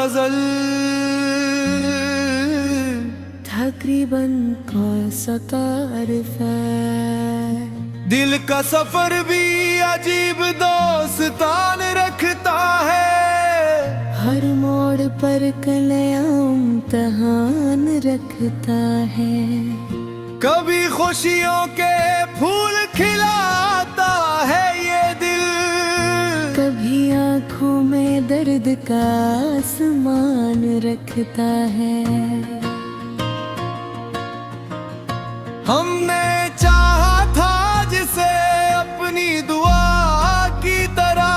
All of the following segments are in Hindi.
गजल तकरीबन कौन सा तारीफ है। दिल का सफर भी अजीब दोस्तान रखता है। हर मोड़ पर नया इम्तिहान रखता है। कभी खुशियों के फूल खिलाता है ये दिल, कभी आँखों में दर्द का आसमान रखता है। हमने चाहा था जिसे अपनी दुआ की तरह,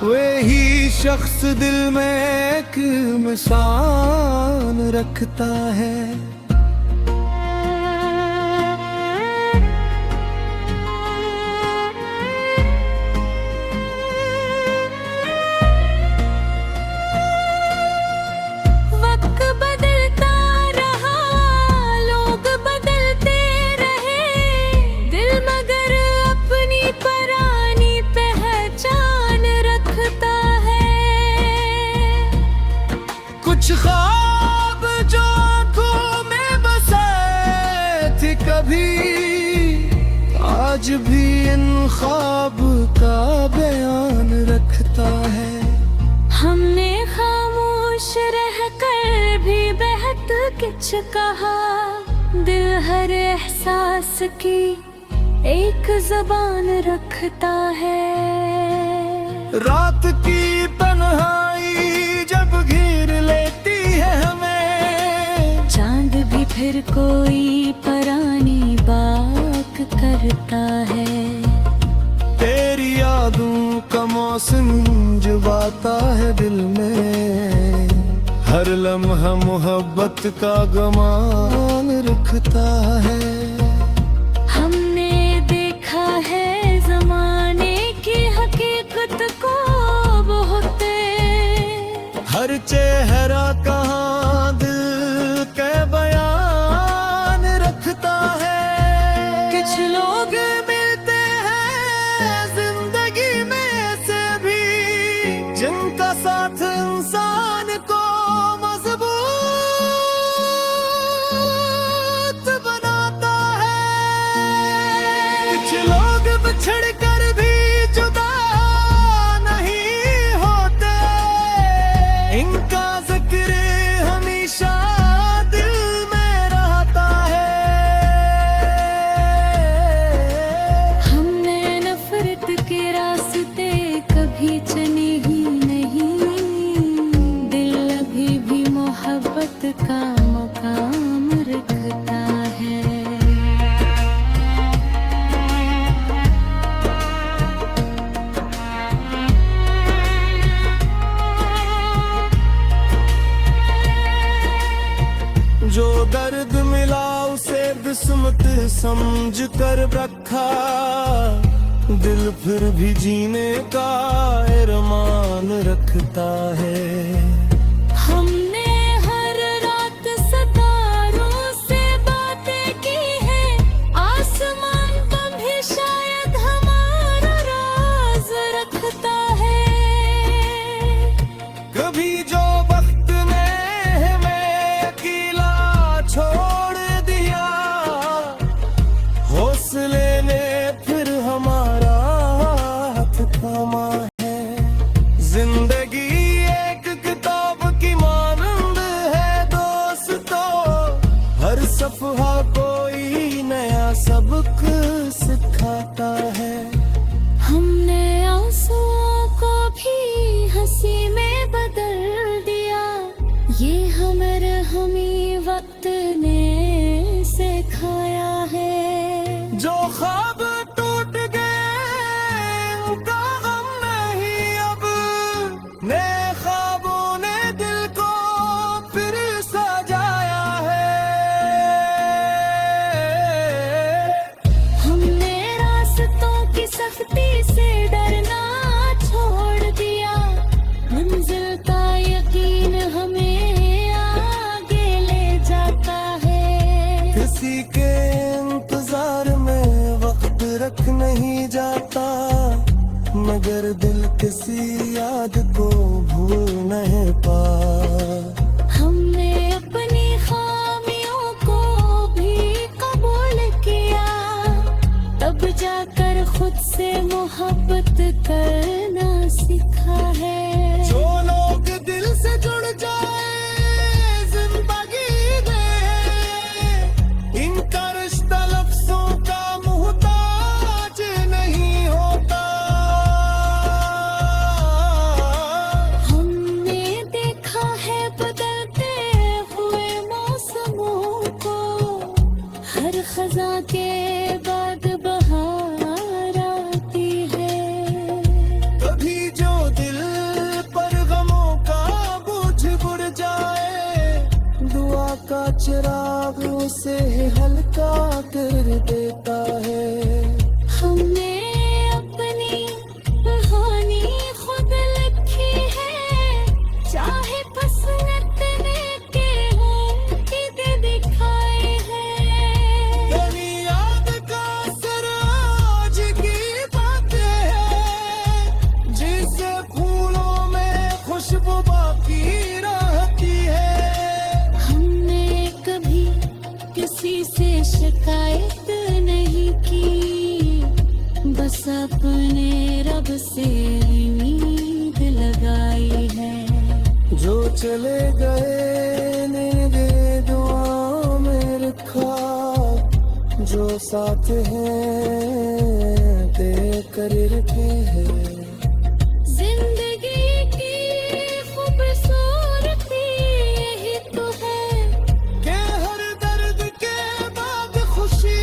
वही शख्स दिल में एक निशान रखता है। कुछ ख्वाब जो आँखों में बसे थे कभी, आज भी इन ख्वाब का बयान रखता है। हमने खामोश रहकर भी बेहद कुछ कहा, दिल हर एहसास की एक ज़बान रखता है। रात की तन्हाई जब घेर लेती है हमें, चांद भी फिर कोई पुरानी बात करता है। तेरी यादों का मौसम जब आता है दिल में, हर लम्हा मोहब्बत का गमान रखता है। हमने देखा है ज़माने की हकीकत को बहुते, हर चेहरा कहाँ दिल के बयान रखता है। कुछ लोग मिलते हैं जिंदगी में से भी, जिनका साथ इंसान को मजबूत बनाता है। कुछ लोग बिछड़ कर भी जुदा नहीं होते, इनका जिक्र हमेशा दिल में रहता है। हमने नफरत के रास्ते कभी चले ही नहीं, दिल अभी भी मोहब्बत का मकाम रखता है। जो दर्द मिला उसे किस्मत समझ कर रखा, दिल फिर भी जीने का अरमान रखता है। हमने हर रात सितारों से बातें की है, आसमान कभी शायद हमारा राज रखता है। कभी जो वक्त ने हमें अकेला छोड़ दिया, हौसले ने फिर हमारा हाथ थामा है। जिंदगी एक किताब की मानंद है दोस्तों, हर सफ़हा कोई नया सबक सिखाता है। हमने आंसुओं को भी हंसी में बदल दिया, ये हमें वक्त ने सिखाया है। जो ख्वाब टूट गए उनका गम नहीं अब, नए ख्वाबों ने दिल को फिर सजाया है। हमने रास्तों की सख्ती से डरना छोड़ दिया, मंजिल का यकीन हमें आगे ले जाता है। किसी के इंतजार में वक्त रख नहीं जाता, मगर दिल किसी याद को भूल नहीं पाता। चिराग उसे हल्का कर देता है। हमने अपनी कहानी खुद लिखी है, चाहे फसलत ने के हों कि दे दिखाए हैं। तेरी याद का असर आज की बातें हैं, जिसे फूलों में खुशबू बाकी रहती है। हमने कभी किसी से शिकायत नहीं की, बस अपने रब से उम्मीद लगाई है। जो चले गए ने दे दुआ में रखा, जो साथ हैं दे कर रखे हैं। जिंदगी की खूबसूरती यही तो है के हर दर्द के बाद खुशी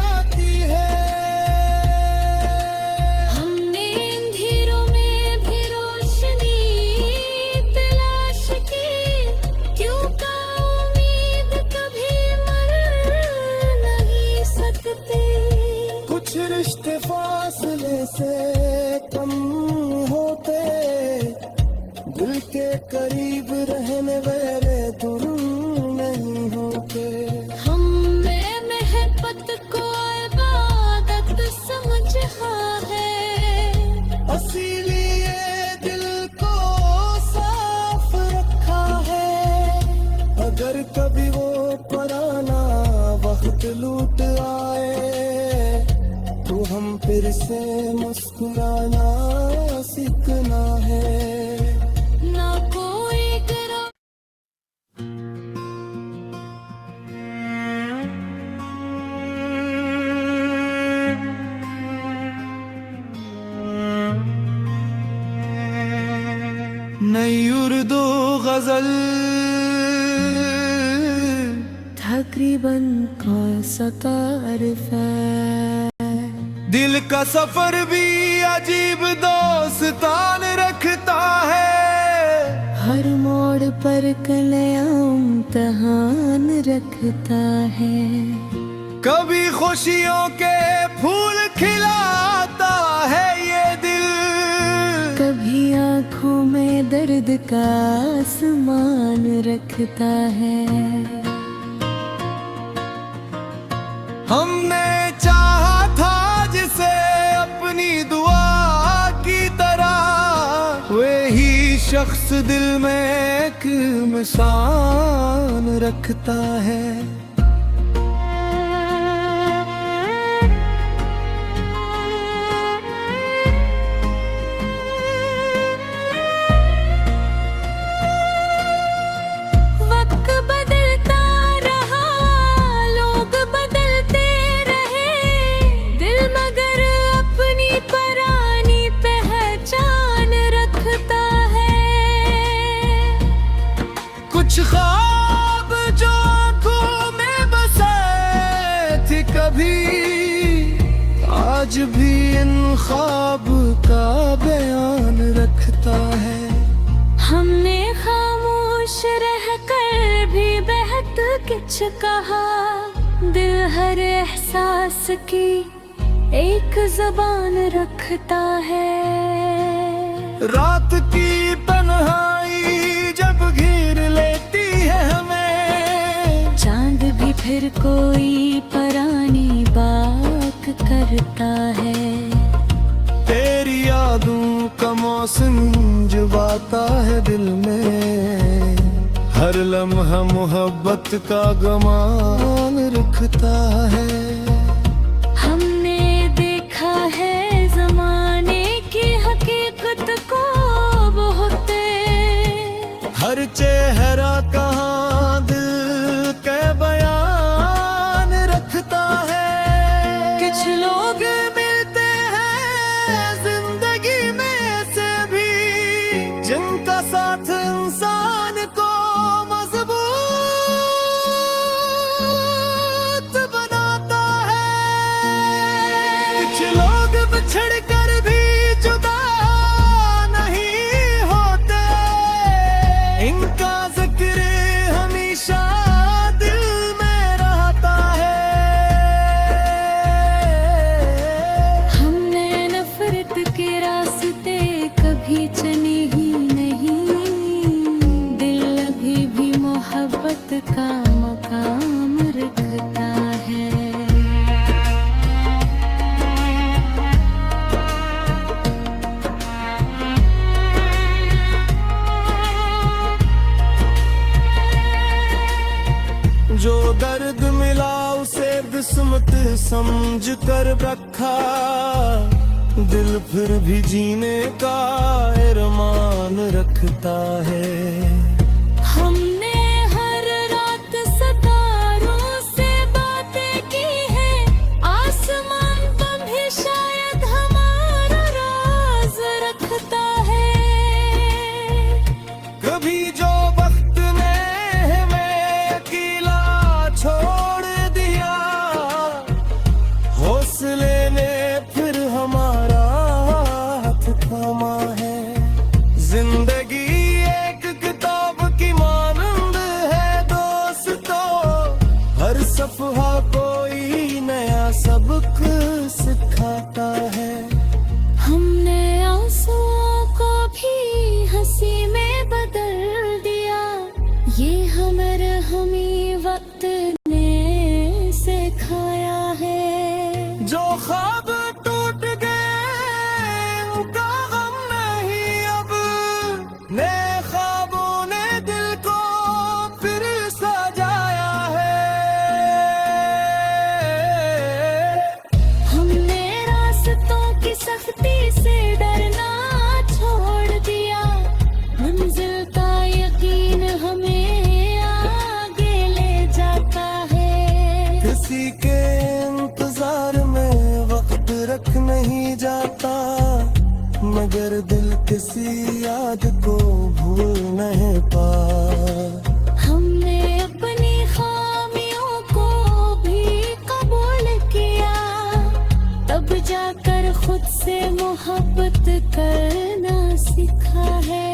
आती है। हमने अंधेरों में भी रोशनी तलाश की, क्योंकि उम्मीद कभी मर नहीं सकती। कुछ रिश्ते फासले से कम होते, दिल के करीब रहने वाले दूर नहीं होते। हमने मोहब्बत को इबादत समझा है, इसीलिए दिल को साफ रखा है। अगर कभी वो पुराना वक्त लूट आए, तो हम फिर से मुस्कुराना सीखना है। ना कोई गिरा नई उर्दू गजल तकरीबन कौन सा तारीफ है। दिल का सफर भी अजीब दोस्तान रखता है। हर मोड़ पर कलया इम्तहान रखता है। कभी खुशियों के फूल खिलाता है ये दिल, कभी आँखों में दर्द का आसमान रखता है। हमने चाहा था जिसे अपनी दुआ की तरह, वही शख्स दिल में एक निशान रखता है। वक्त बदलता रहा, लोग बदलते रहे, दिल मगर अपनी पुरानी पहचान रखता है। कुछ ख्वाब जो आंखों में बसे थे कभी, आज भी इन ख्वाब का बयान रखता है। हमने खामोश रहकर भी बहुत कुछ कहा, दिल हर एहसास की एक जुबान रखता है। रात की तन्हाई जब घेर लेती है हमें, चांद भी फिर कोई पुरानी बात करता है। तेरी यादों का मौसम जब आता है दिल में, हर लम्हा मोहब्बत का गमान रखता है। हमने देखा है जमाने की हकीकत को बहुते, हर चेहरा कहाँ दिल के बयान रखता है। कुछ लोग मिलते हैं जिंदगी में से भी, जिनका साथ इंसान को मजबूत बनाता है। कुछ लोग बिछड़ कर भी जुदा नहीं होते, इनका जिक्र जो दर्द मिला उसे किस्मत समझ कर रखा, दिल फिर भी जीने का अरमान रखता है। हमने हर रात सितारों से बातें की है, आसमान पर भी शायद हमारा राज रखता है। कभी जो वक्त ने हमें अकेला छोड़ दिया, हौसले ने फिर हमारा हाथ थामा है। जिंदगी एक किताब की मानंद है दोस्तों, हर सफहा कोई नया सबक सिखाता है। हमने आंसुओं को भी हंसी में बदल दिया, ये हमें वक्त ने सिखाया है। जो ख्वाब टूट गए उनका गम नहीं अब, नए ख्वाबों ने दिल को फिर सजाया है। हमने रास्तों की सख्ती से डरना छोड़ दिया, मंजिल का यकीन हमें आगे ले जाता है। किसी के इंतजार में वक्त रख नहीं जाता, मगर दिल किसी याद को भूल नहीं पा। हमने अपनी खामियों को भी कबूल किया, तब जाकर खुद से मोहब्बत करना सीखा है।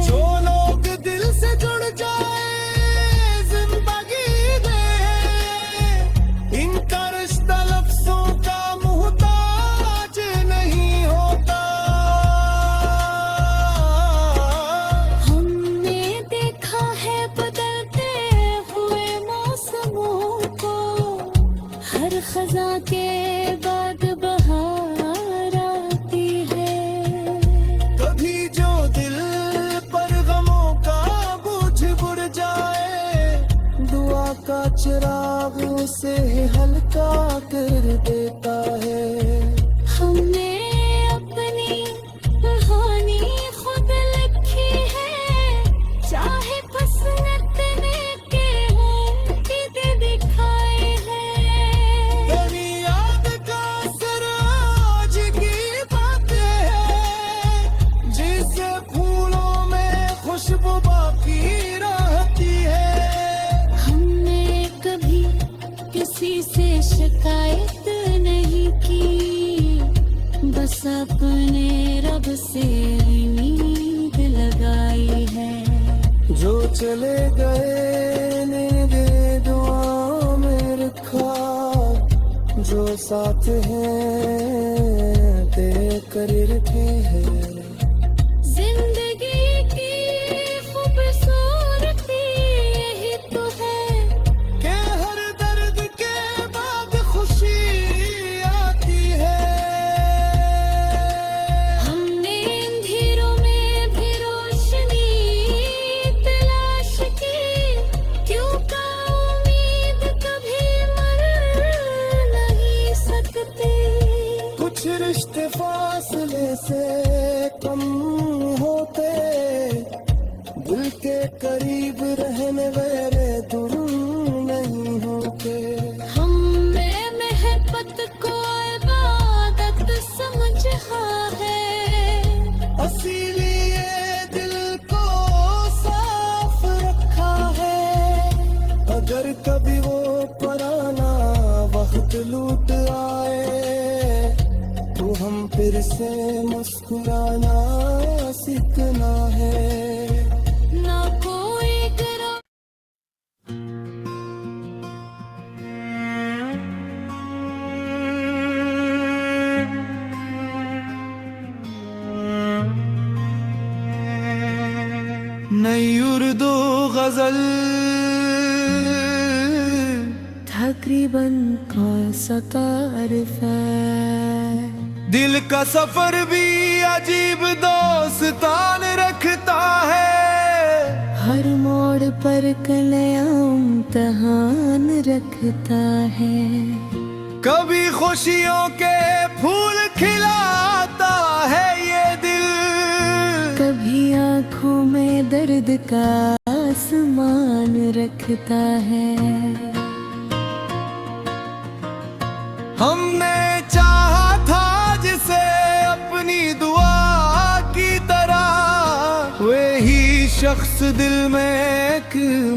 जो लोग दिल से जुड़ जाए जिंदगी में, इनका रिश्ता लफ्जों का मुहताज नहीं होता। हमने देखा है बदलते हुए मौसमों को, हर खजा के बाद बहार आती है। कभी जो दिल पर गमों का बोझ बुढ़ जाए, दुआ का चिराग उसे हल्का कर देता है। हमने अपनी कहानी खुद लिखी है, चाहे फसनत ने के हों दे दिखाए हैं। तेरी याद का असर आज की बातें हैं, जिसे फूलों में खुशबू बाकी रहती है। हमने कभी किसी से शिकायत नहीं की, बस अपने रब से उम्मीद लगाई है। जो चले गए ने दे दुआ में रखा, जो साथ हैं ते कर रखे हैं। जिंदगी की खूबसूरती यही तो है के हर दर्द के बाद खुशी आती है। हमने अंधेरों में भी रोशनी तलाश की, क्योंकि उम्मीद कभी मर नहीं सकती। कुछ रिश्ते फासले से कम होते, दिल के करीब रहने वाले दूर नहीं होते। हमने मोहब्बत को इबादत समझा है, इसीलिए दिल को साफ रखा है। अगर कभी वो पुराना वक्त लूट आए, तो हम फिर से मुस्कुराना सीखना है। ना कोई गिरा नई उर्दू गजल तकरीबन कौन सा तारीफ है। दिल का सफर भी अजीब दोस्तान रखता है। हर मोड़ पर नया इम्तहान रखता है। कभी खुशियों के फूल खिलाता है ये दिल, कभी आँखों में दर्द का आसमान रखता है। हमने चाहा था जिसे अपनी दुआ की तरह, वही शख्स दिल में एक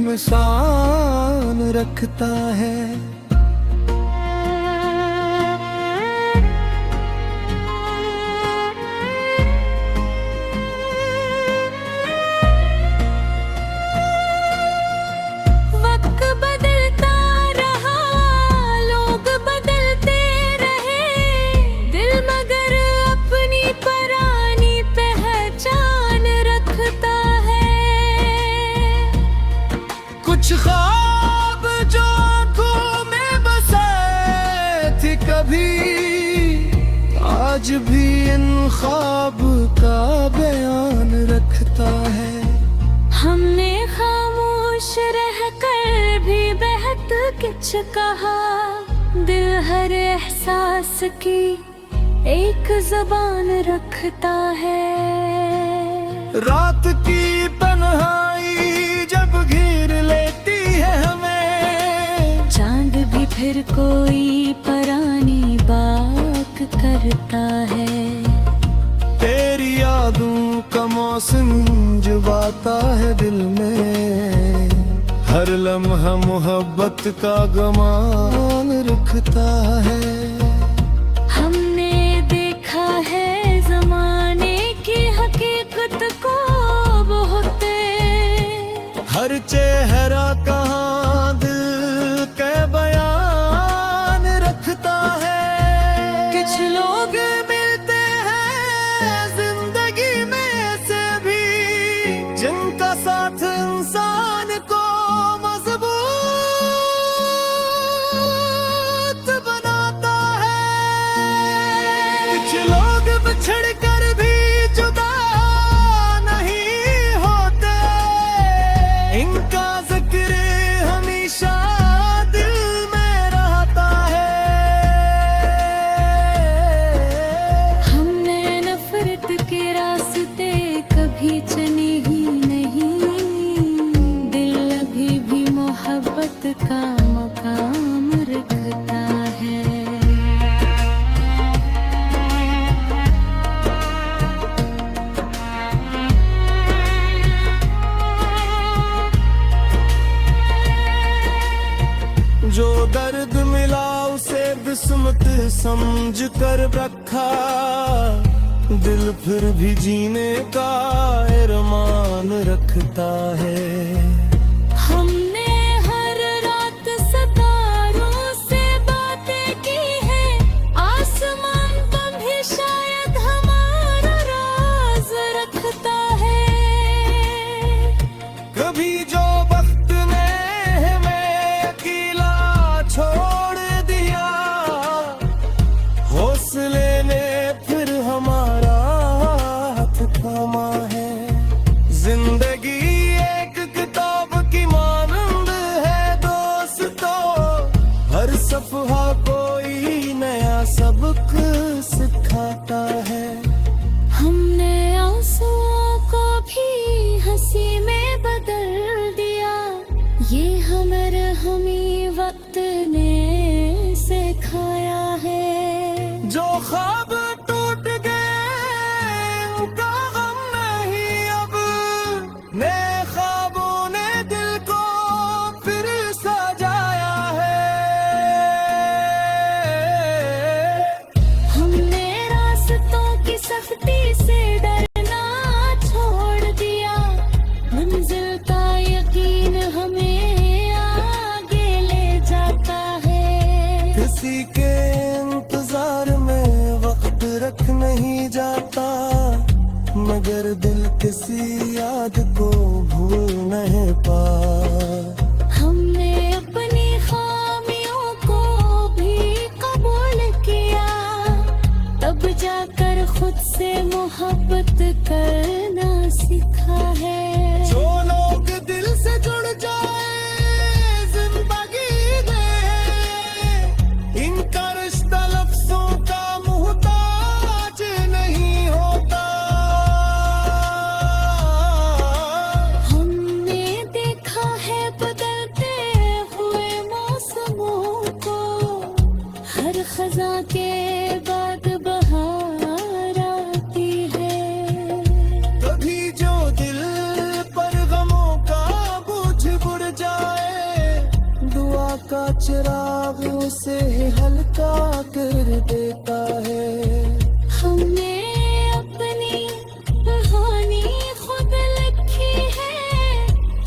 निशान रखता है। वक्त बदलता रहा, लोग बदलते रहे, दिल मगर अपनी पुरानी पहचान रखता है। कुछ ख्वाब जो आंखों में बसे थे कभी, आज भी इन ख्वाब का बयान रखता है। हमने खामोश रहकर भी बेहद कुछ कहा, दिल हर एहसास की एक जुबान रखता है। रात की तन्हाई जब घेर लेती है हमें, चांद भी फिर कोई पुरानी बात करता है। तेरी यादों का मौसम जब आता है दिल में, हर लम्हा मोहब्बत का गमान रखता है। हमने देखा है जमाने की हकीकत को बहुते, हर चेहरा कहाँ दिल के बयान रखता है। कुछ लोग मिलते हैं जिंदगी में से भी, जिनका साथ इंसान को मजबूत बनाता है। कुछ लोग बिछड़ कर भी जुदा नहीं होते, इनका जिक्र हमेशा दिल में रहता है। हमने नफरत के रास्ते कभी चने ही नहीं, दिल अभी भी मोहब्बत का मकाम रखता है। जो दर्द मिला उसे किस्मत समझ कर रखा, दिल फिर भी जीने का अरमान रखता है। हमने हर रात सितारों से बातें की है, आसमान पर भी शायद हमारा राज रखता है। कभी जो वक्त ने हमें अकेला छोड़ दिया, हौसले ने फिर हमारा हाथ थामा है। जिंदगी एक किताब की मानंद है दोस्तों, हर सफहा कोई नया सबक सिखाता है। हमने आंसुओं को भी हंसी में बदल दिया, ये हमें वक्त ने सिखाया है। जो ख्वाब टूट गए उनका गम नहीं अब, नए ख्वाबों ने दिल को फिर सजाया है। हमने रास्तों की सख्ती से डरना छोड़ दिया, मंजिल का यकीन हमें आगे ले जाता है। किसी के इंतजार में वक्त रख नहीं जाता, मगर दिल किसी याद को भूल नहीं पा। हमने अपनी खामियों को भी कबूल किया, तब जाकर खुद से मोहब्बत करना सीखा है। जो लोग खजा के बाद बहार आती है। कभी जो दिल पर गमों का बोझ बुढ़ जाए, दुआ का चिराग उसे हल्का कर देता है। हमने अपनी कहानी खुद लिखी है,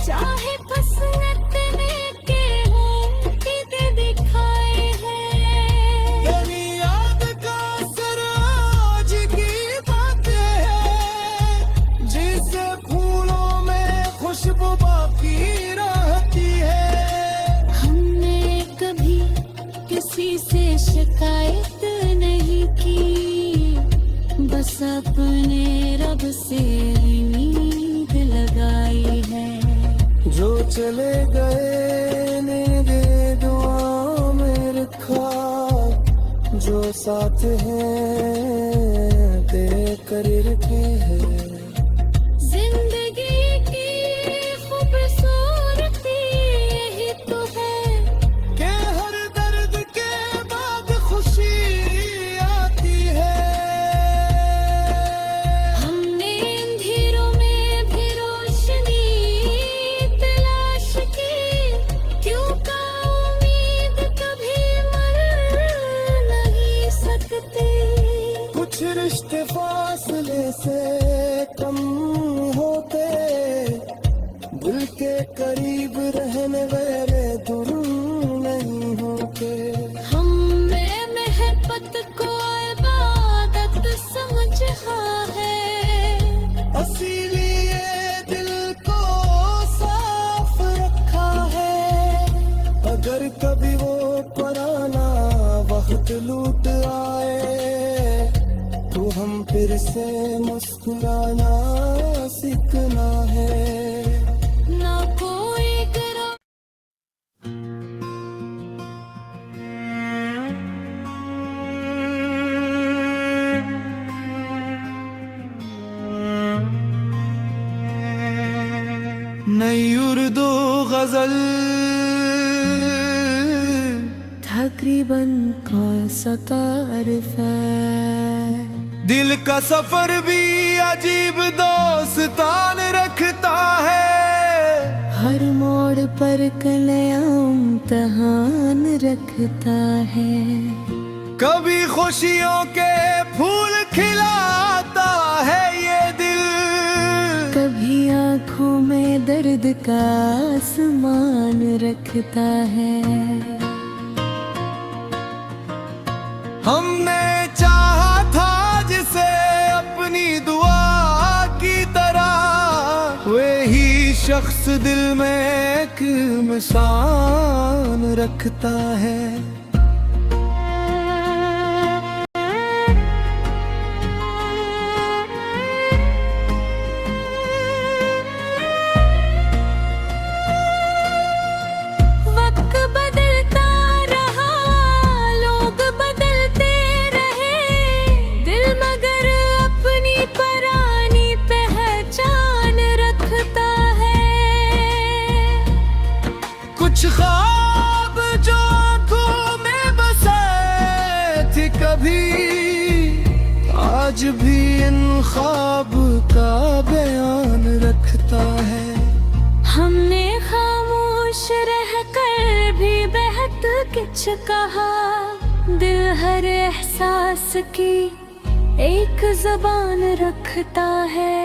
चाहे फसलत में के हों कि दिखाए हैं। तेरी याद का असर आज की बातें हैं, जिसे फूलों में खुशबू बाकी रहती है। हमने कभी किसी से शिकायत नहीं की, बस अपने रब से उम्मीद लगाई है। जो चले गए ने दे दुआ में रखा, जो साथ हैं ते कर रखे हैं। जिंदगी की खूबसूरती यही तो है के हर दर्द के बाद खुशी आती है। हमने अंधेरों में भी रोशनी तलाश की, क्योंकि उम्मीद कभी मर नहीं सकती। कुछ रिश्ते फासले से कम होते, दिल के करीब रहने वाले दूर नहीं होते। हम में मोहब्बत को इबादत समझा है, इसीलिए दिल को साफ रखा है। अगर कभी वो पुराना वक्त लूट आए, तो हम फिर से मुस्कुराना सीखना है। ना कोई करो नई उर्दू गजल तकरीबन कौन सा तारीफ है। दिल का सफर भी अजीब दोस्तान रखता है। हर मोड़ पर नया इम्तिहान रखता है। कभी खुशियों के फूल खिलाता है ये दिल, कभी आँखों में दर्द का आसमान रखता है। हमने चाहा था जिसे अपनी दुआ की तरह, वही शख्स दिल में एक निशान रखता है। वक्त बदलता रहा, लोग बदलते रहे, दिल मगर अपनी पुरानी पहचान रखता है। कुछ ख्वाब जो आंखों में बसे थे कभी, आज भी इन ख्वाब का बयान रखता है। हमने खामोश रहकर भी बहुत कुछ कहा, दिल हर एहसास की एक जुबान रखता है।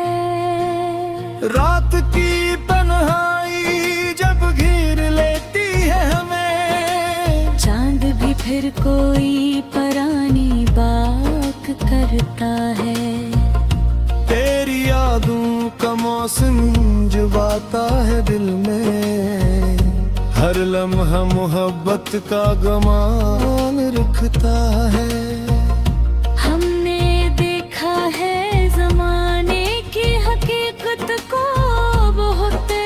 रात की तन्हाई जब घेर लेती है हमें, चांद भी फिर कोई पुरानी बात करता है। तेरी यादों का मौसम जब आता है दिल में, हर लम्हा मोहब्बत का गमान रखता है। हमने देखा है जमाने की हकीकत को बहुते,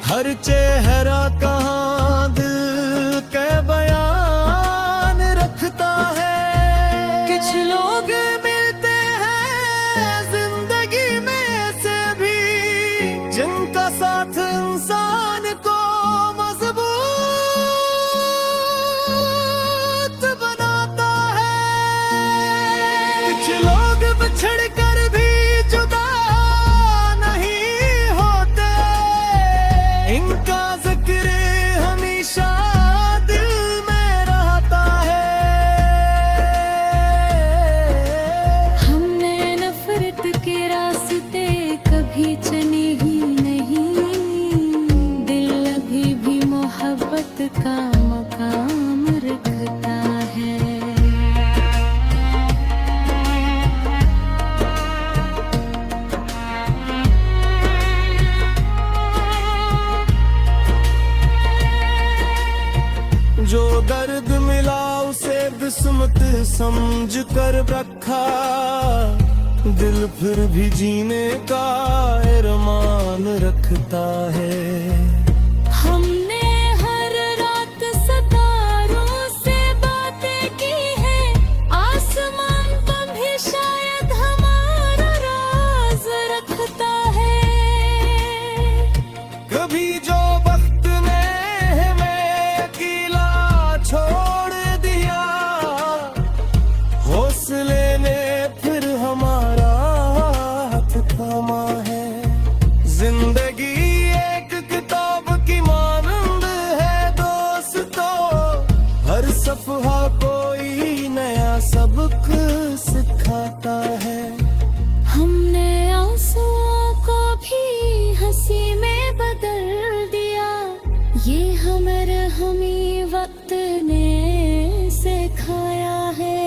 हर चेहरा कहाँ दिल के बयान रखता है। कुछ लोग मिलते हैं जिंदगी में ऐसे भी, जिनका साथ इंसान को मजबूत बनाता किस्मत समझ कर रखा, दिल फिर भी जीने का अरमान रखता है। हमने हर रात सितारों से बातें की है, आसमान पर भी शायद हमारा राज रखता है। कभी जो वक्त ने हमें अकेला छोड़ दिया, हौसले ने फिर हमारा हाथ थामा है। जिंदगी एक किताब की मानंद है दोस्तों, हर सफहा कोई नया सबक सिखाता है। हमने आंसुओं को भी हंसी में बदल दिया, ये हमें वक्त ने सिखाया है।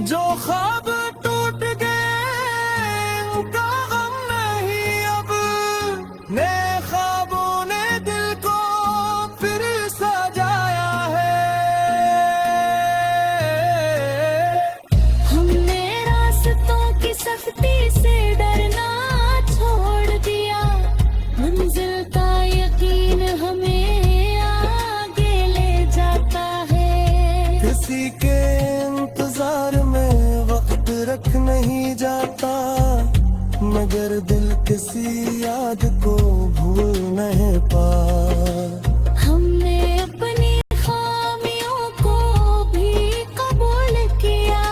जो ख्वाब टूट गए उनका गम नहीं अब, नए ख्वाबों ने दिल को फिर सजाया है। हमने रास्तों की सख्ती से डरना छोड़ दिया, मंजिल का यकीन हमें आगे ले जाता है। किसी के इंतजार में वक्त रख नहीं जाता, मगर दिल किसी याद को भूल नहीं पा। हमने अपनी खामियों को भी कबूल किया,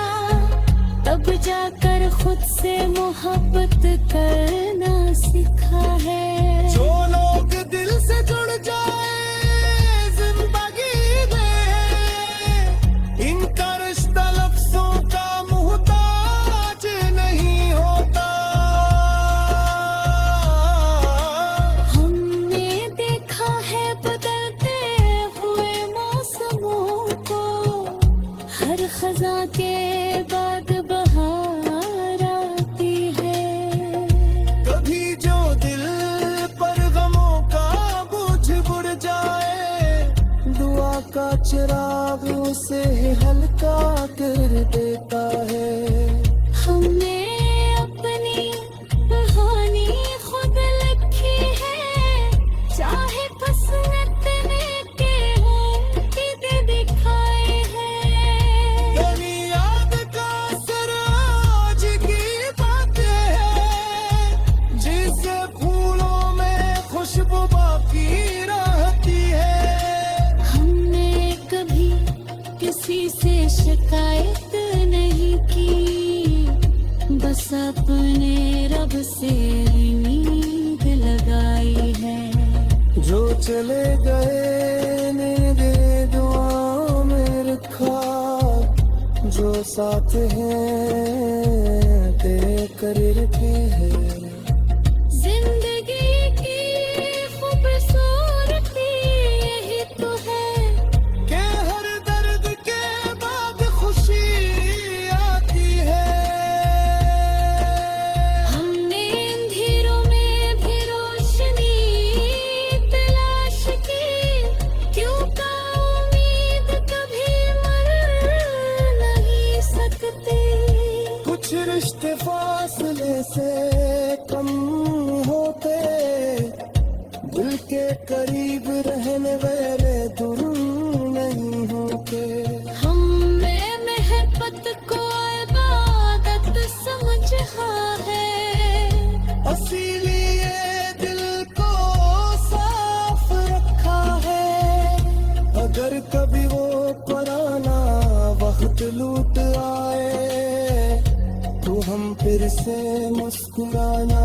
तब जाकर खुद से मोहब्बत करना सीखा है। जो लोग दिल से जुड़ जाए जिंदगी में, इनका रिश्ता लफ्जों का मुहताज नहीं होता। हमने देखा है बदलते हुए मौसमों को, हर खजा के बाद बहार आती है। कभी जो दिल पर गमों का बोझ बुढ़ जाए, दुआ का चिराग उसे हल्का कर देता है। हमने अपनी कहानी खुद लिखी है, चाहे फसलतने के हों कि दिखाए हैं। तेरी याद का असर आज की बातें हैं, जिससे फूलों में खुशबू बाकी रहती है। हमने कभी किसी से शिकायत नहीं की, बस अपने रब से उम्मीद लगाई है। जो चले गए ने दे दुआ में रखा, जो साथ हैं तेरे करके है। जिंदगी की खूबसूरती यही तो है, के हर दर्द के बाद खुशी आती है। हमने अंधेरों में भी रोशनी तलाश की, क्यों का उम्मीद कभी मर नहीं सकती। कुछ रिश्ते फासले से कम होते, दिल के करीब रहने वाले दूर नहीं होते। हमने मोहब्बत को इबादत समझा है, इसीलिए दिल को साफ रखा है। अगर कभी वो पुराना वक्त लूट आए, तो हम फिर से मुस्कुराना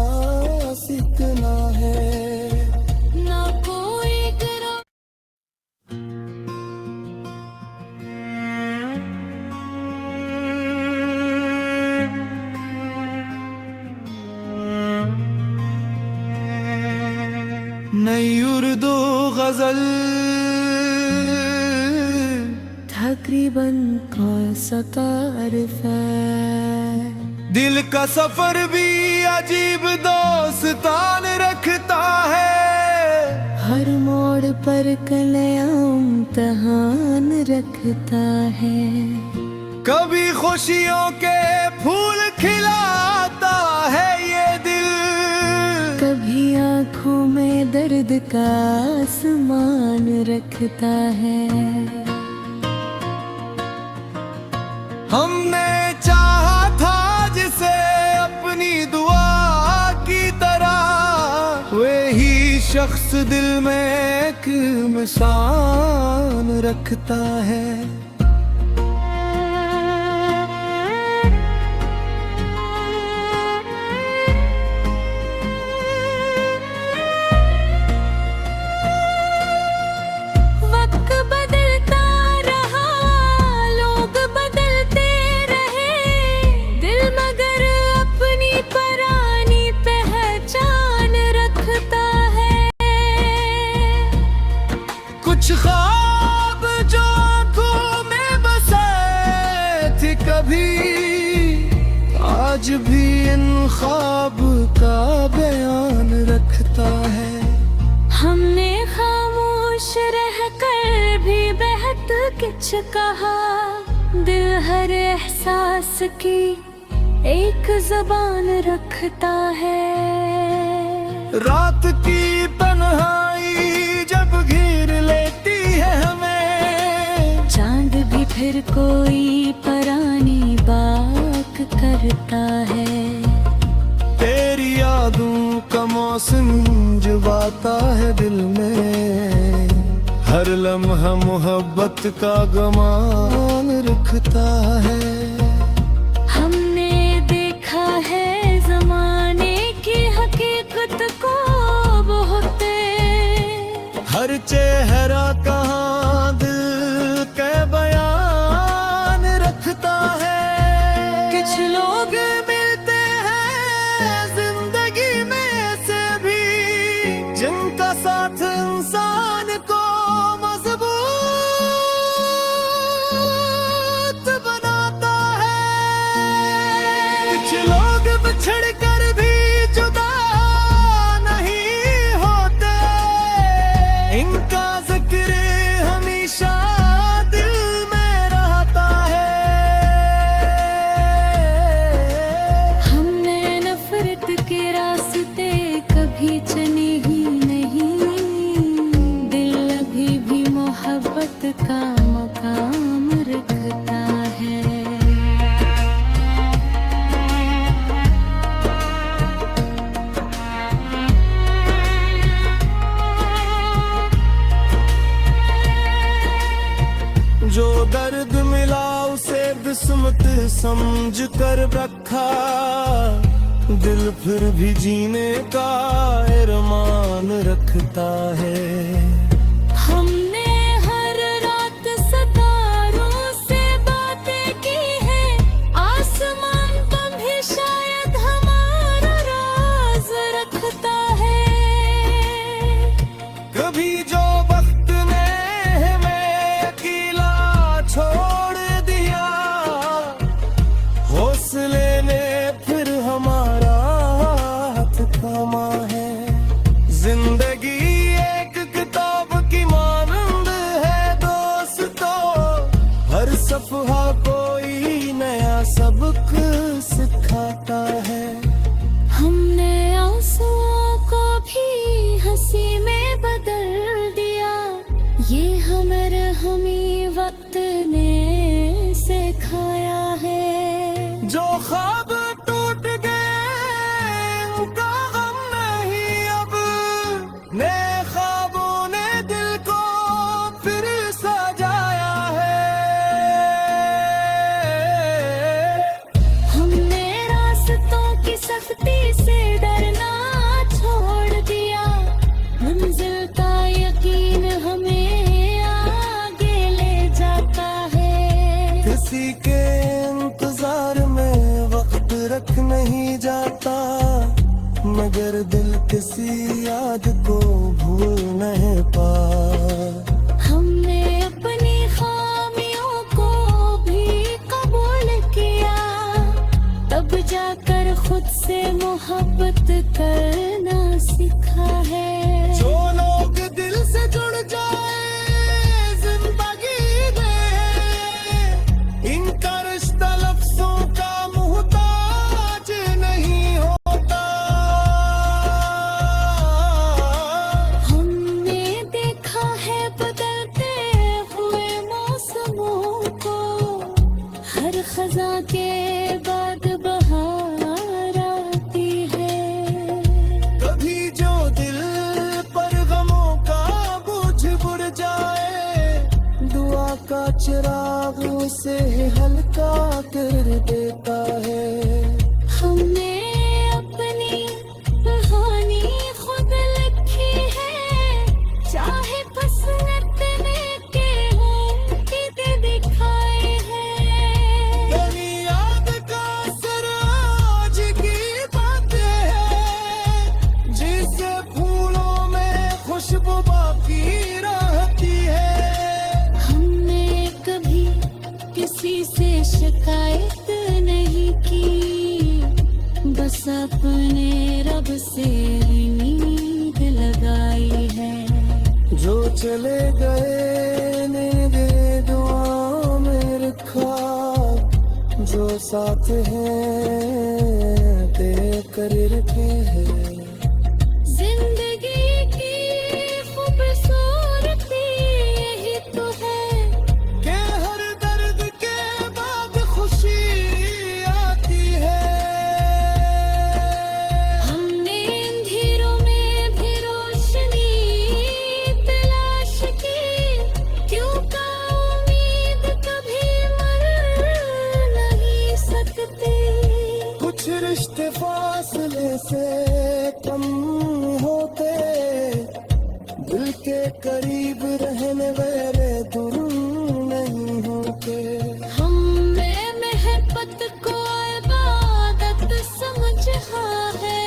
सीखना है। ना कोई करो। नई उर्दू गजल तकरीबन कौन सा तारीफ है। दिल का सफर भी अजीब दोस्तान रखता है। हर मोड़ पर नया इम्तहान रखता है। कभी खुशियों के फूल खिलाता है ये दिल, कभी आंखों में दर्द का आसमान रखता है। हमने चाहा था जिसे अपनी दुआ की तरह, वही शख्स दिल में एक निशान रखता है। वक्त बदलता रहा, लोग बदलते रहे, दिल मगर अपनी पुरानी पहचान रखता है। कुछ ख्वाब जो आंखों में बसे थे कभी, आज भी इन ख्वाब का बयान रखता है। हमने खामोश रहकर भी बेहद कुछ कहा, दिल हर एहसास की एक जुबान रखता है। रात की तन्हाई जब घेर लेती है हमें, चांद भी फिर कोई पुरानी बात करता है। तेरी यादों का मौसम जब आता है दिल में, हर लम्हा मोहब्बत का गमान रखता है। हमने देखा है जमाने की हकीकत को बहुते, हर चेहरा कहाँ दिल के बयान रखता है। कुछ लोग मिलते हैं जिंदगी में से भी, जिनका साथ इंसान को मजबूत बनाता है। कुछ लोग बिछड़ कर भी जुदा नहीं होते, इनका जिक्र हमेशा दिल में रहता है। हमने नफरत के रास्ते कभी चने ही नहीं, दिल अभी भी मोहब्बत का मकाम रखता है। जो दर्द मिला उसे किस्मत समझ कर रखा, दिल फिर भी जीने का अरमान रखता है। हमने हर रात सितारों से बातें की है, आसमान पर भी शायद हमारा राज रखता है। कभी जो वक्त ने हमें अकेला छोड़ दिया, हौसले ने फिर हमारा हाथ थामा है। जिंदगी एक किताब की मानंद है दोस्तों, हर सफहा कोई नया सबक सिखाता है। हमने आंसुओं को भी हंसी में बदल दिया, ये हमें वक्त ने सिखाया है। जो ख्वाब टूट गए उनका गम नहीं अब, नए ख्वाबों ने दिल को फिर सजाया है। हमने रास्तों की सख्ती से डरना छोड़ दिया, मंजिल का यकीन हमें आगे ले जाता है। किसी के इंतजार में वक्त रख नहीं जाता, मगर दिल किसी याद को भूल नहीं पा। हमने अपनी खामियों को भी कबूल किया, तब जाकर खुद से मोहब्बत करना सीखा है। जो लोग दिल से जुड़ जाए जिंदगी में, इनका से ही हल्का कर देता है। हमने अपनी कहानी खुद लिखी है, चाहे फसलत में के हों कि दिखाए हैं। तेरी याद का असर आज की बातें हैं, जिसे फूलों में खुशबू बाकी रहती है। हमने कभी किसी से शिकायत नहीं की, बस अपने रब से नींद लगाई है। जो चले गए ने दे दुआ में रखा, जो साथ हैं ते कर रखे हैं। जिंदगी की खूबसूरती यही तो है के हर दर्द के बाद खुशी आती है। हमने अंधेरों में भी रोशनी तलाश की, क्योंकि उम्मीद कभी मर नहीं सकती। कुछ रिश्ते फासले से कम होते, दिल के करीब रहने वाले दूर नहीं होते। हमने मोहब्बत को इबादत समझा है,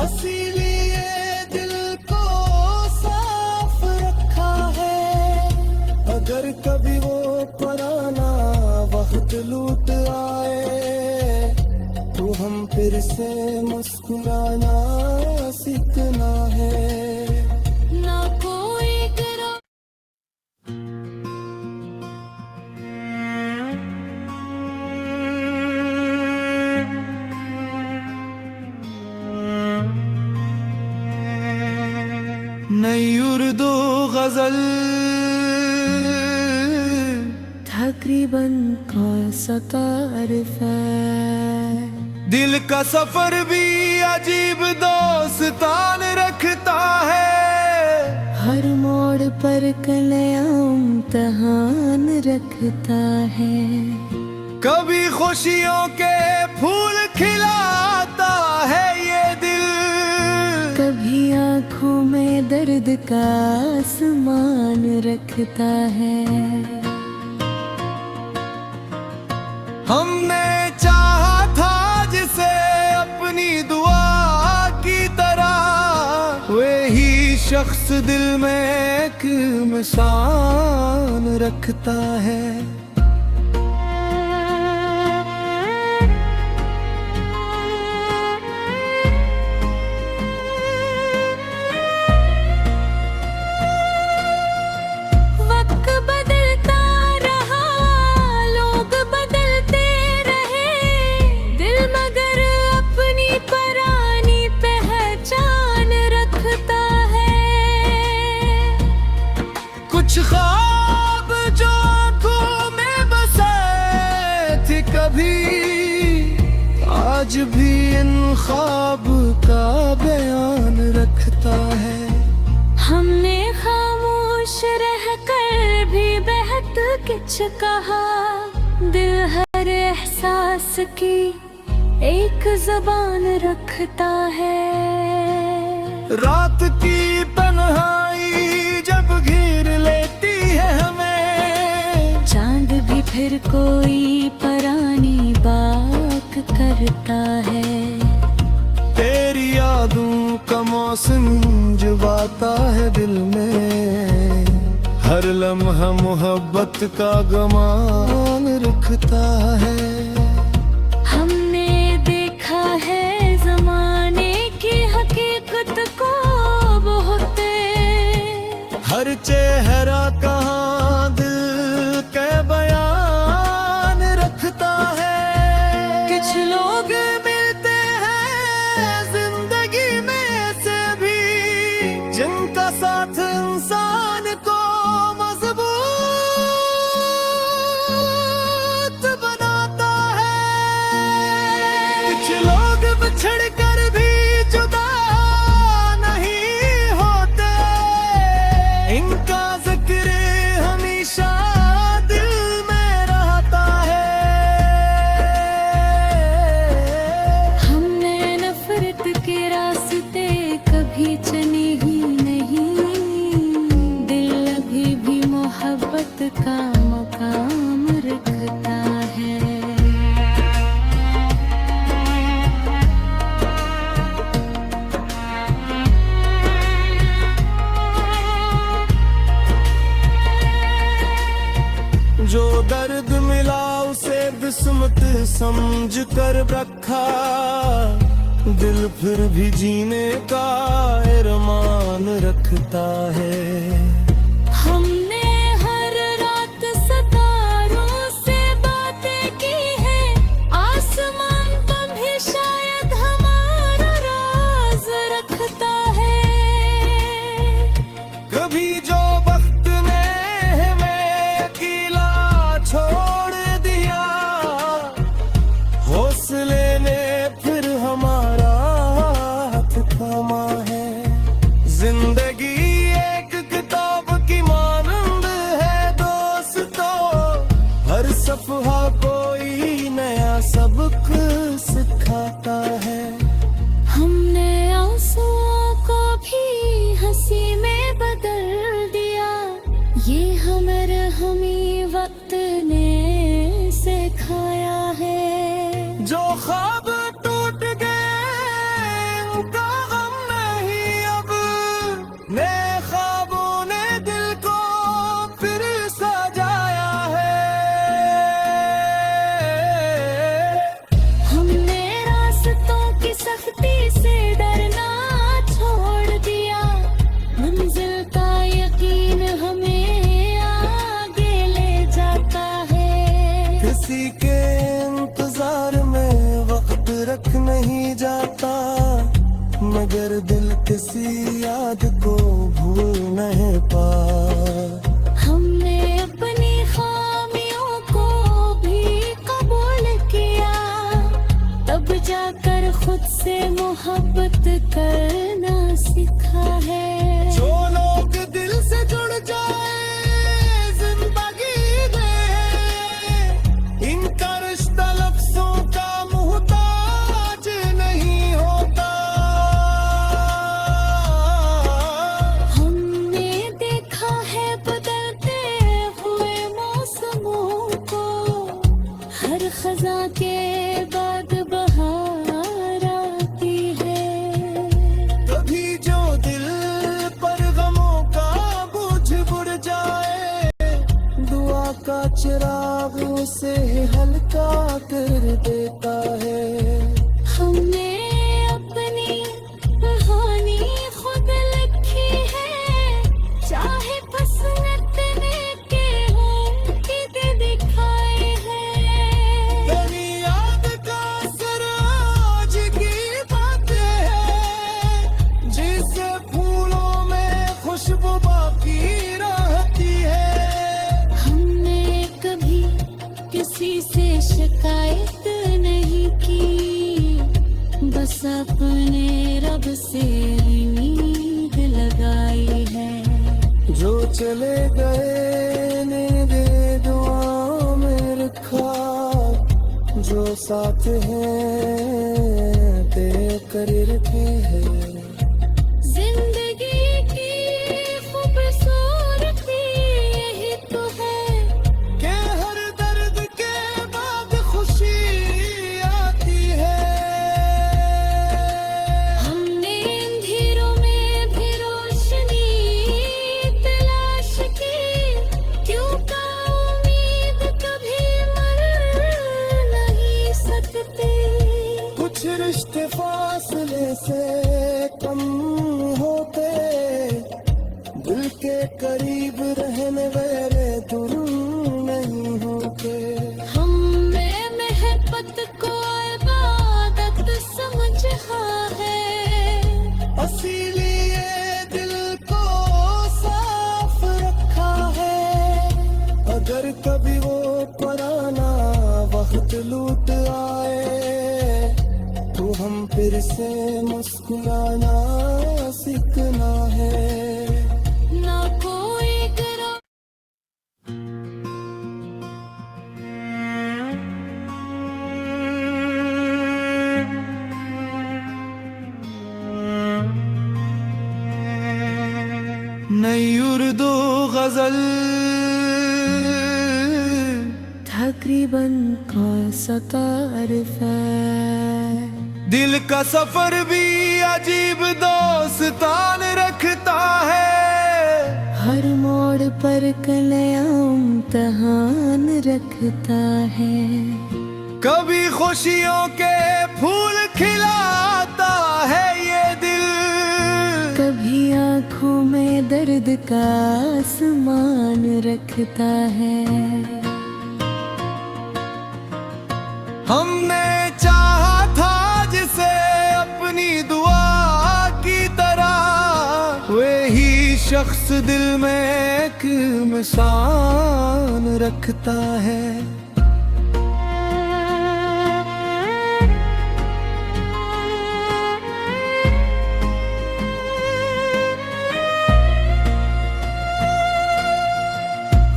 इसीलिए दिल को साफ रखा है। अगर कभी वो पुराना वक्त लूट आए, तो हम फिर से मुस्कुराना सीखना है। ना कोई गिरा नई उर्दू गजल तकरीबन कौन सा तारीफ है। दिल का सफर भी अजीब दोस्तान रखता है। हर मोड़ पर नया इम्तिहान रखता है। कभी खुशियों के फूल खिलाता है ये दिल, कभी आँखों में दर्द का आसमान रखता है। हमने चाहा था जिसे अपनी दुआ की तरह, वही शख्स दिल में एक निशान रखता है। वक्त बदलता रहा, लोग बदलते रहे, दिल मगर अपनी पुरानी पहचान रखता है। कुछ ख्वाब जो आंखों में बसे थे कभी, आज भी इन ख्वाब का बयान रखता है। हमने खामोश रहकर भी बहुत कुछ कहा, दिल हर एहसास की एक जुबान रखता है। रात की तन्हाई जब घेर लेती है हमें, चांद भी फिर कोई पुरानी बात करता है। तेरी यादों का मौसम जब आता है दिल में, हर लम्हा मोहब्बत का गमान रखता है। हमने देखा है जमाने की हकीकत को बहुते, हर चेहरा कहाँ दिल के बयान रखता है। कुछ लोग मिलते हैं जिंदगी में से भी, जिनका साथ इंसान को मजबूत बनाता है। कुछ लोग बिछड़ कर भी जुदा नहीं होते, इनका जिक्र हमेशा दिल में जो दर्द मिला उसे बिस्मत समझ कर रखा, दिल फिर भी जीने का अरमान रखता है। हमने हर रात सितारों से बातें की है, आसमान पर भी शायद हमारा राज रखता है। कभी जो वक्त ने हमें अकेला छोड़ दिया, हौसले ने फिर हमारा हाथ थामा है। जिंदगी एक किताब की मानंद है दोस्तों, हर सफहा कोई नया सबक सिखाता है। हमने आंसुओं को भी हंसी में बदल दिया, ये हमें वक्त ने सिखाया है। जो ख्वाब टूट गए उनका गम नहीं अब, नए ख्वाबों ने दिल को फिर सजाया है। हमने रास्तों की सख्ती से डरना छोड़ दिया, मंजिल का यकीन हमें आगे ले जाता है। किसी के इंतजार में वक्त रख नहीं जाता, मगर दिल किसी याद को भूल नहीं पा। हमने अपनी खामियों को भी कबूल किया, तब जाकर खुद से मोहब्बत करना सीखा है। जो लोग दिल से जुड़ जाए जिंदगी में, इनका रिश्ता लफ्जों का मुहताज नहीं होता। हमने देखा है बदलते हुए मौसमों को, हर खजा के बाद बहार आती है। कभी जो दिल पर गमों का बोझ बुढ़ जाए, दुआ का चिराग उसे हल्का कर देता है। हमने अपनी कहानी खुद लिखी है, चाहे फसलतने के हों कि दिखाए हैं। तेरी याद का असर आज की बातें हैं, जिससे फूलों में खुशबू बाकी रहती है। हमने कभी किसी से शिकायत नहीं की, बस अपने रब से उम्मीद लगाई है। जो चले गए ने दे दुआ में रखा, जो साथ हैं ते कर रखे हैं। जिंदगी की खूबसूरती यही तो है, के हर दर्द के बाद खुशी आती है। हमने अंधेरों में भी रोशनी तलाश की, क्योंकि उम्मीद कभी मर नहीं सकती। कुछ रिश्ते फासले से कम होते, दिल के करीब रहने वाले दूर नहीं होते। हमने मोहब्बत को इबादत समझा है, इसीलिए दिल को साफ रखा है। अगर कभी वो पुराना वक्त लूट आए, तो हम फिर से मुस्कुराना सीखना है। ना कोई गिरा नई उर्दू गजल तकरीबन कौन सा तारीफ है। दिल का सफर भी अजीब दोस्तान रखता है। हर मोड़ मोड़ पर नया इम्तहान रखता है। कभी खुशियों के फूल खिलाता है ये दिल, कभी आँखों में दर्द का आसमान रखता है। हमने चाहा था जिसे अपनी दुआ की तरह, वही शख्स दिल में एक निशान रखता है।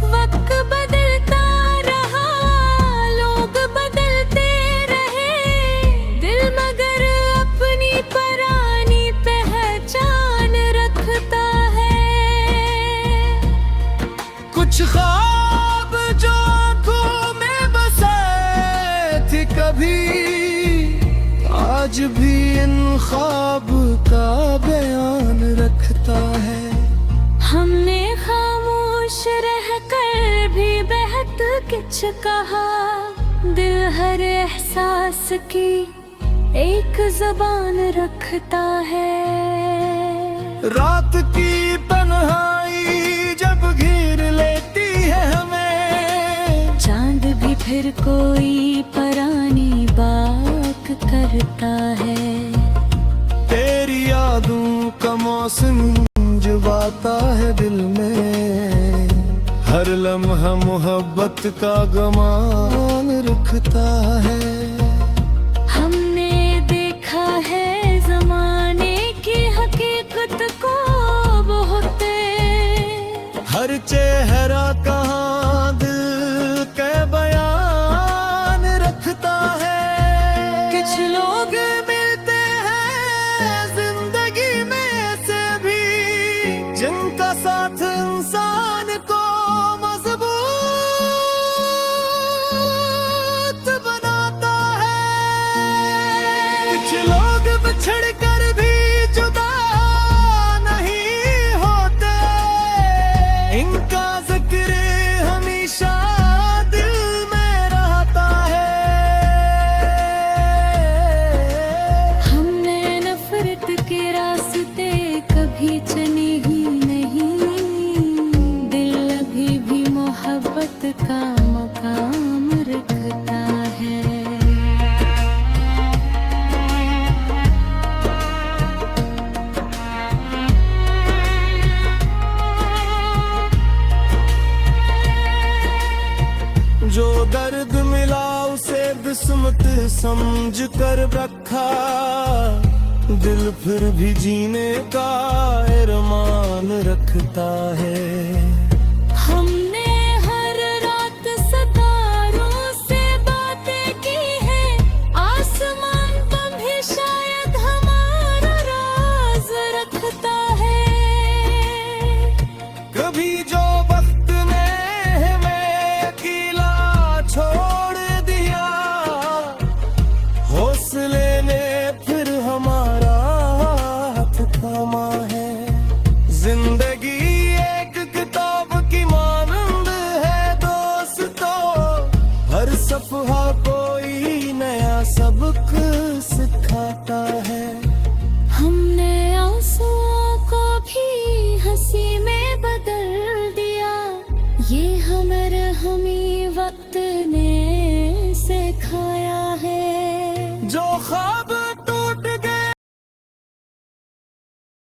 वक्त बदलता रहा, लोग बदलते रहे, दिल मगर अपनी पुरानी पहचान रखता है। कुछ ख्वाब जो आंखों में बसे थे कभी, आज भी इन ख्वाब का बयान रखता है। हमने खामोश रहकर भी बेहद कुछ कहा, दिल हर एहसास की एक जुबान रखता है। रात की तन्हाई जब घेर लेती है हमें, चांद भी फिर कोई पुरानी बात करता है। तेरी यादों का मौसम जुबाता है दिल में, हर लम्हा मोहब्बत का गमान रखता है। हमने देखा है जमाने की हकीकत को बहुत, हर चेहरा कहाँ दिल के बयान रखता है। कुछ लोग मिलते हैं जिंदगी में से भी, जिनका साथ इंसान को मजबूत बनाता है। कुछ लोग बिछड़ कर भी जुदा नहीं होते, इनका जिक्र हमेशा दिल में रहता है। हमने नफरत के रास्ते कभी चले ही नहीं, दिल अभी भी मोहब्बत का मकाम रखता है। जो दर्द मिला उसे किस्मत समझ कर रखा, दिल फिर भी जीने का अरमान रखता है। हमने हर रात सितारों से बातें की है, आसमान पर भी शायद हमारा राज रखता है। कभी जो वक्त ने हमें अकेला छोड़ दिया, हौसले ने फिर हमारा हाथ थामा है। जिंदगी एक किताब की मानंद है दोस्तों, हर सफहा कोई नया सबक सिखाता है। हमने आंसुओं को भी हंसी में बदल दिया, ये हमें वक्त ने सिखाया है। जो ख्वाब